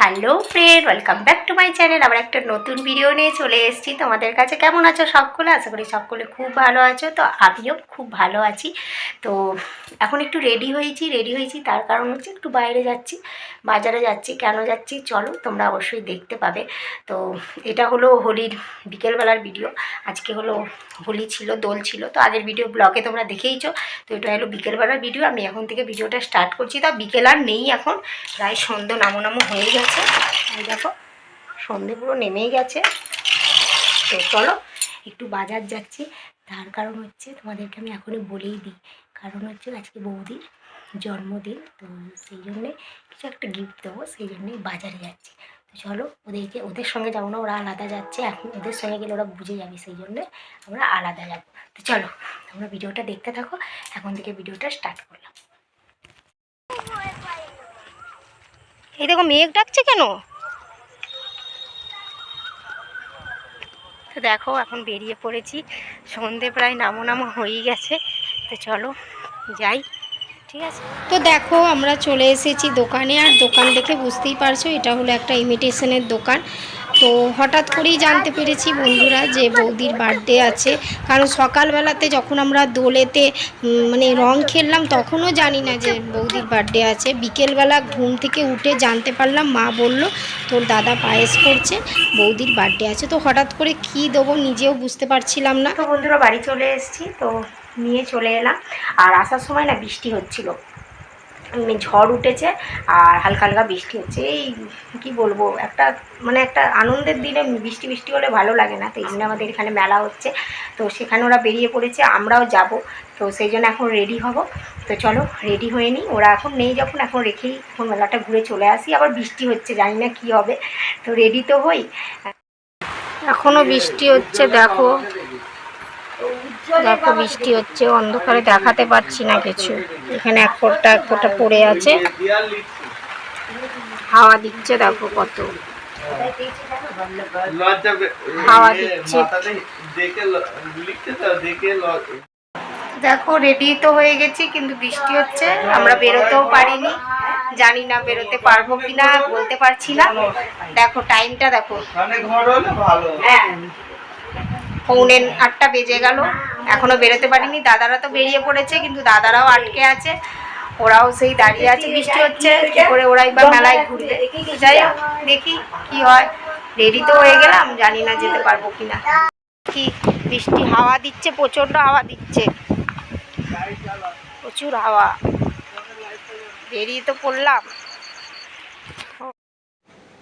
Hello friend, welcome back to my channel. আবার একটা নতুন ভিডিও নিয়ে চলে এসেছি তোমাদের কাছে। কেমন আছো সকলে? আশা করি সকলে খুব ভালো আছো। তো আমিও খুব ভালো আছি। তো এখন একটু রেডি হয়েছি তার কারণ হচ্ছে একটু বাইরে যাচ্ছি, বাজারে যাচ্ছি। কেন যাচ্ছি চলো তোমরা অবশ্যই দেখতে পাবে। তো এটা হলো হোলির বিকেলবেলার ভিডিও। আজকে হলো হোলি ছিল, দোল ছিল। তো আগের ভিডিও ব্লগে তোমরা দেখেইছো। তো এটা হলো বিকেলবেলার ভিডিও। আমি এখন থেকে ভিডিওটা স্টার্ট করছি। তা বিকেল আর নেই, এখন প্রায় সন্ধ্যে নামো হয়ে গেছে। এই দেখো সন্ধে পুরো নেমেই গেছে। তো চলো একটু বাজার যাচ্ছি। তার কারণ হচ্ছে তোমাদেরকে আমি এখনই বলেই দিই, কারণ হচ্ছে আজকে বৌদির জন্মদিন। তো সেই জন্যে কিছু একটা গিফট দেবো, সেই জন্যেই বাজারে যাচ্ছি। তো চলো ওদের সঙ্গে যাবো না, ওরা আলাদা যাচ্ছে। এখন ওদের সঙ্গে গেলে ওরা বুঝে যাবে, সেই জন্যে আমরা আলাদা যাবো। তো চলো তোমরা ভিডিওটা দেখতে থাকো। এখন থেকে ভিডিওটা স্টার্ট করলাম। এই দেখো মেঘ ডাকছে কেন? তো দেখো এখন বেরিয়ে পড়েছি, সন্ধে প্রায় নামো হয়েই গেছে। তো চলো যাই, ঠিক আছে। তো দেখো আমরা চলে এসেছি দোকানে, আর দোকান দেখে বুঝতেই পারছো এটা হলো একটা ইমিটেশনের দোকান। তো হঠাৎ করেই জানতে পেরেছি বন্ধুরা যে বৌদির বার্থডে আছে। কারণ সকালবেলাতে যখন আমরা দোলেতে মানে রং খেললাম তখনও জানি না যে বৌদির বার্থডে আছে। বিকেলবেলা ঘুম থেকে উঠে জানতে পারলাম, মা বলল তোর দাদা পায়েস করছে, বৌদির বার্থডে আছে। তো হঠাৎ করে কি দেবো নিজেও বুঝতে পারছিলাম না। তো বন্ধুরা বাড়ি চলে এসেছি, তো নিয়ে চলে এলাম। আর আসার সময় না বৃষ্টি হচ্ছিল, ঝড় উঠেছে আর হালকা হালকা বৃষ্টি হচ্ছে। এই কি বলবো, একটা আনন্দের দিনে বৃষ্টি হলে ভালো লাগে না। তো এই জন্য আমাদের এখানে মেলা হচ্ছে, তো সেখানে ওরা বেরিয়ে পড়েছে, আমরাও যাব। তো সেই জন্য এখন রেডি হব। তো চলো রেডি হয়ে নিই। ওরা এখন নেই যখন, এখন রেখেই এখন মেলাটা ঘুরে চলে আসি। আবার বৃষ্টি হচ্ছে, জানি না কী হবে। তো রেডি তো হই। এখনও বৃষ্টি হচ্ছে, দেখো বৃষ্টি হচ্ছে, অন্ধকারে দেখাতে পারছি না কিছু। এখানে এক ফোঁটা পড়ে আছে, হাওয়া দিচ্ছে, দেখো কত হাওয়া দিচ্ছে। দেখো রেডি তো হয়ে গেছি, কিন্তু বৃষ্টি হচ্ছে, আমরা বেরোতেও পারিনি। জানি না বেরোতে পারবো কিনা, বলতে পারছি না। দেখো টাইমটা দেখো, পৌনে 8টা বেজে গেল, এখনো বেরোতে পারিনি। দাদারা তো বেরিয়ে পড়েছে, কিন্তু দাদারাও আটকে আছে, ওরাও সেই দাঁড়িয়ে আছে। বৃষ্টি হচ্ছে, কী করে ওরা এবার মেলায় ঘুরবে। যাই হোক দেখি কি হয়। রেডি তো হয়ে গেলাম, জানি না যেতে পারবো কিনা। কি বৃষ্টি, হাওয়া দিচ্ছে, প্রচণ্ড হাওয়া দিচ্ছে, প্রচুর হাওয়া। বেরিয়ে তো পড়লাম।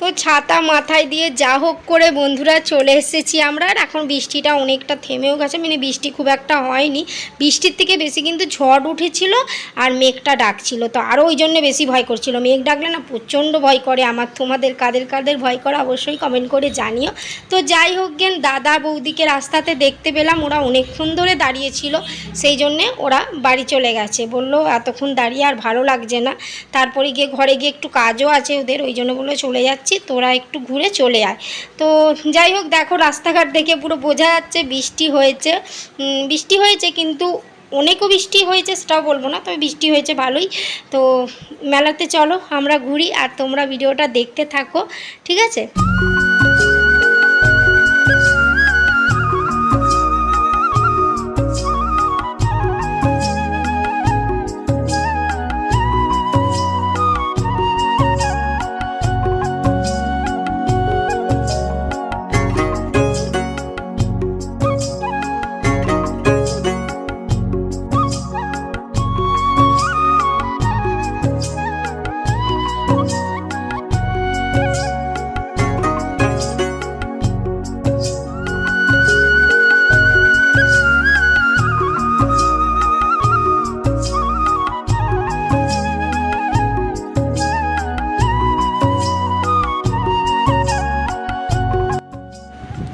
তো ছাতা মাথায় দিয়ে যা হোক করে বন্ধুরা চলে এসেছি আমরা। আর এখন বৃষ্টিটা অনেকটা থেমেও গেছে, মানে বৃষ্টি খুব একটা হয়নি। বৃষ্টির থেকে বেশি কিন্তু ঝড় উঠেছিল আর মেঘটা ডাকছিল, তো আরও ওই জন্য বেশি ভয় করছিল। মেঘ ডাকলে না প্রচণ্ড ভয় করে আমার। তোমাদের কাদের ভয় করে অবশ্যই কমেন্ট করে জানিও। তো যাই হোক গেন, দাদা বৌদিকে রাস্তাতে দেখতে পেলাম, ওরা অনেকক্ষণ ধরে দাঁড়িয়েছিল, সেই জন্যে ওরা বাড়ি চলে গেছে। বললো এতক্ষণ দাঁড়িয়ে আর ভালো লাগছে না, তারপরে গিয়ে ঘরে গিয়ে একটু কাজও আছে ওদের, ওই জন্য বললো চলে যাচ্ছে, তোরা একটু ঘুরে চলে আয়। তো যাই হোক দেখো রাস্তাঘাট দেখে পুরো বোঝা যাচ্ছে বৃষ্টি হয়েছে, কিন্তু অনেকও বৃষ্টি হয়েছে সেটাও বলবো না, তবে বৃষ্টি হয়েছে ভালোই। তো মেলাতে চলো আমরা ঘুরি, আর তোমরা ভিডিওটা দেখতে থাকো, ঠিক আছে।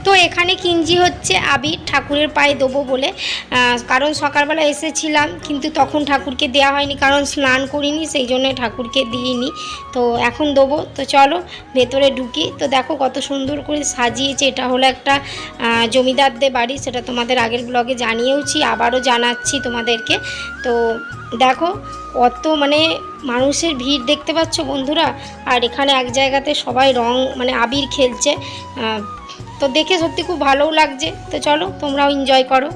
তো এখানে কিঞ্জি হচ্ছে আবির, ঠাকুরের পায়ে দেবো বলে। কারণ সকালবেলা এসেছিলাম কিন্তু তখন ঠাকুরকে দেওয়া হয়নি, কারণ স্নান করিনি, সেই জন্য ঠাকুরকে দিইনি। তো এখন দেবো। তো চলো ভেতরে ঢুকি। তো দেখো কত সুন্দর করে সাজিয়েছে। এটা হলো একটা জমিদারদের বাড়ি, সেটা তোমাদের আগের ব্লগে জানিয়েওছি, আবারও জানাচ্ছি তোমাদেরকে। তো দেখো কত মানে মানুষের ভিড় দেখতে পাচ্ছ বন্ধুরা। আর এখানে এক জায়গাতে সবাই রং মানে আবির খেলছে, তো দেখে সত্যি খুব ভালোও লাগছে। তো চলো তোমরাও এনজয় করো।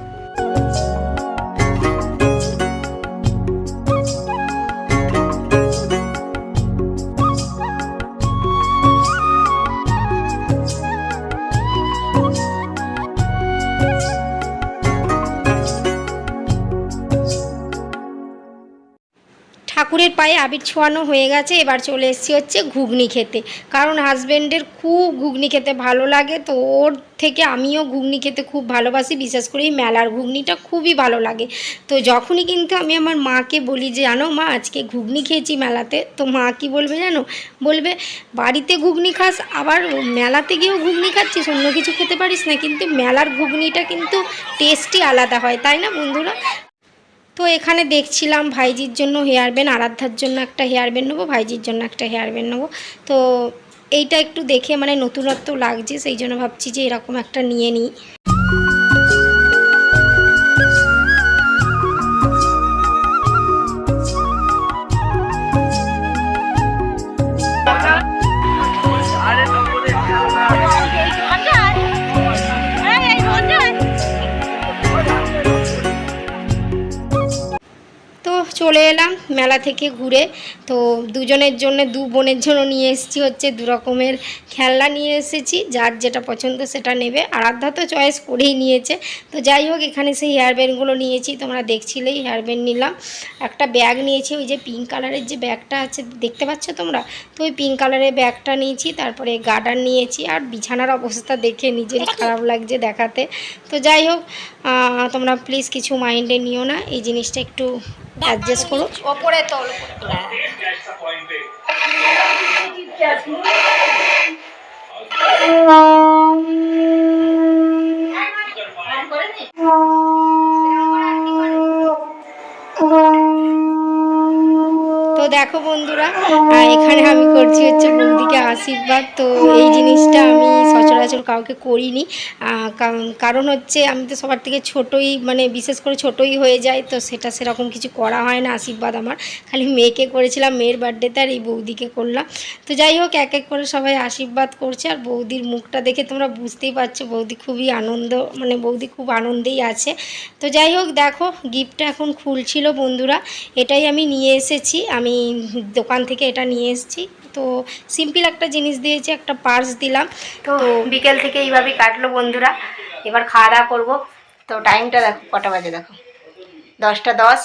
ঠাকুরের পায়ে আবির ছোঁয়ানো হয়ে গেছে, এবার চলে এসেছি হচ্ছে ঘুগনি খেতে। কারণ হাজব্যান্ডের খুব ঘুগনি খেতে ভালো লাগে, তো ওর থেকে আমিও ঘুগনি খেতে খুব ভালোবাসি, বিশেষ করে এই মেলার ঘুগনিটা খুবই ভালো লাগে। তো যখনই কিন্তু আমি আমার মাকে বলি যে জানো মা আজকে ঘুগনি খেয়েছি মেলাতে, তো মা কী বলবে জানো, বলবে বাড়িতে ঘুগনি খাস আবার মেলাতে গিয়েও ঘুগনি খাচ্ছিস, অন্য কিছু খেতে পারিস না, কিন্তু মেলার ঘুগনিটা কিন্তু টেস্টই আলাদা হয়, তাই না বন্ধুরা? তো এখানে দেখছিলাম ভাইজির জন্য হেয়ার ব্যান্ড, আরাধ্যার জন্য একটা হেয়ার ব্যান্ড নেবো, ভাইজির জন্য একটা হেয়ার ব্যান্ড নেবো। তো এইটা একটু দেখে মানে নতুনত্ব লাগছে, সেই জন্য ভাবছি যে এরকম একটা নিয়ে নিই। চলে এলাম মেলা থেকে ঘুরে। তো দুজনের জন্য, দু বোনের জন্য নিয়ে এসেছি হচ্ছে দু রকমের খেলনা নিয়ে এসেছি, যার যেটা পছন্দ সেটা নেবে। আরাধ্যা তো চয়েস করেই নিয়েছে। তো যাই হোক এখানে সেই হেয়ার ব্যান্ডগুলো নিয়েছি, তোমরা দেখছিলেই হেয়ার ব্যান্ড নিলাম। একটা ব্যাগ নিয়েছি, ওই যে পিঙ্ক কালারের যে ব্যাগটা আছে দেখতে পাচ্ছ তোমরা, তো ওই পিঙ্ক কালারের ব্যাগটা নিয়েছি। তারপরে গার্ডার নিয়েছি, আর বিছানার অবস্থা দেখে নিজেরই খারাপ লাগছে দেখাতে। তো যাই হোক তোমরা প্লিজ কিছু মাইন্ডে নিও না, এই জিনিসটা একটু অ্যাডজাস্ট করো। ওপরে তোল তো দেখো বন্ধুরা, এখানে আমি করছি হচ্ছে বৌদিকে আশীর্বাদ। তো এই জিনিসটা আমি সচরাচর কাউকে করিনি, কারণ হচ্ছে আমি তো সবার থেকে ছোটই, মানে বিশেষ করে ছোটই হয়ে যায়, তো সেটা সেরকম কিছু করা হয় না আশীর্বাদ আমার। খালি মেয়েকে করেছিলাম, মেয়ের বার্থডেতে, আর এই বৌদিকে করলাম। তো যাই হোক এক এক করে সবাই আশীর্বাদ করছে, আর বৌদির মুখটা দেখে তোমরা বুঝতেই পারছো বৌদি খুবই আনন্দ, মানে বৌদি খুব আনন্দেই আছে। তো যাই হোক দেখো গিফটটা এখন খুলছিল বন্ধুরা, এটাই আমি নিয়ে এসেছি, আমি দোকান থেকে এটা নিয়ে এসেছি। তো সিম্পল একটা জিনিস দিয়েছি, একটা পার্স দিলাম। তো বিকেল থেকে এইভাবেই কাটলো বন্ধুরা। এবার খাওয়া দাওয়া করবো। তো টাইমটা দেখো কটা বাজে, দেখো 10টা 10।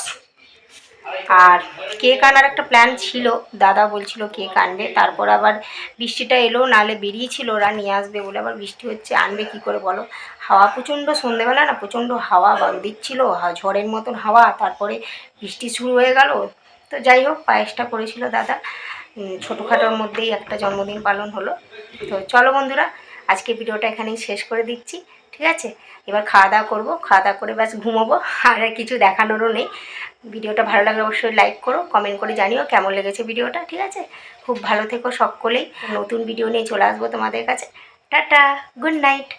আর কেক আনার একটা প্ল্যান ছিল, দাদা বলছিল কেক আনবে, তারপর আবার বৃষ্টিটা এলো, নালে বেরিয়েছিল ওরা নিয়ে আসবে বলে, আবার বৃষ্টি হচ্ছে, আনবে কি করে বলো। হাওয়া প্রচণ্ড, সন্ধেবেলা না প্রচণ্ড হাওয়া দিচ্ছিল, ঝড়ের মতন হাওয়া, তারপরে বৃষ্টি শুরু হয়ে গেল। তো যাই হোক পায়েসটা করেছিল দাদা, ছোটোখাটোর মধ্যেই একটা জন্মদিন পালন হলো। তো চলো বন্ধুরা আজকে ভিডিওটা এখানেই শেষ করে দিচ্ছি, ঠিক আছে? এবার খাওয়া দাওয়া করবো, খাওয়া দাওয়া করে ব্যাস ঘুমোবো, আর কিছু দেখানোরও নেই। ভিডিওটা ভালো লাগলে অবশ্যই লাইক করো, কমেন্ট করে জানিও কেমন লেগেছে ভিডিওটা, ঠিক আছে? খুব ভালো থেকো সকলেই, নতুন ভিডিও নিয়ে চলে আসবো তোমাদের কাছে। Tata, good night.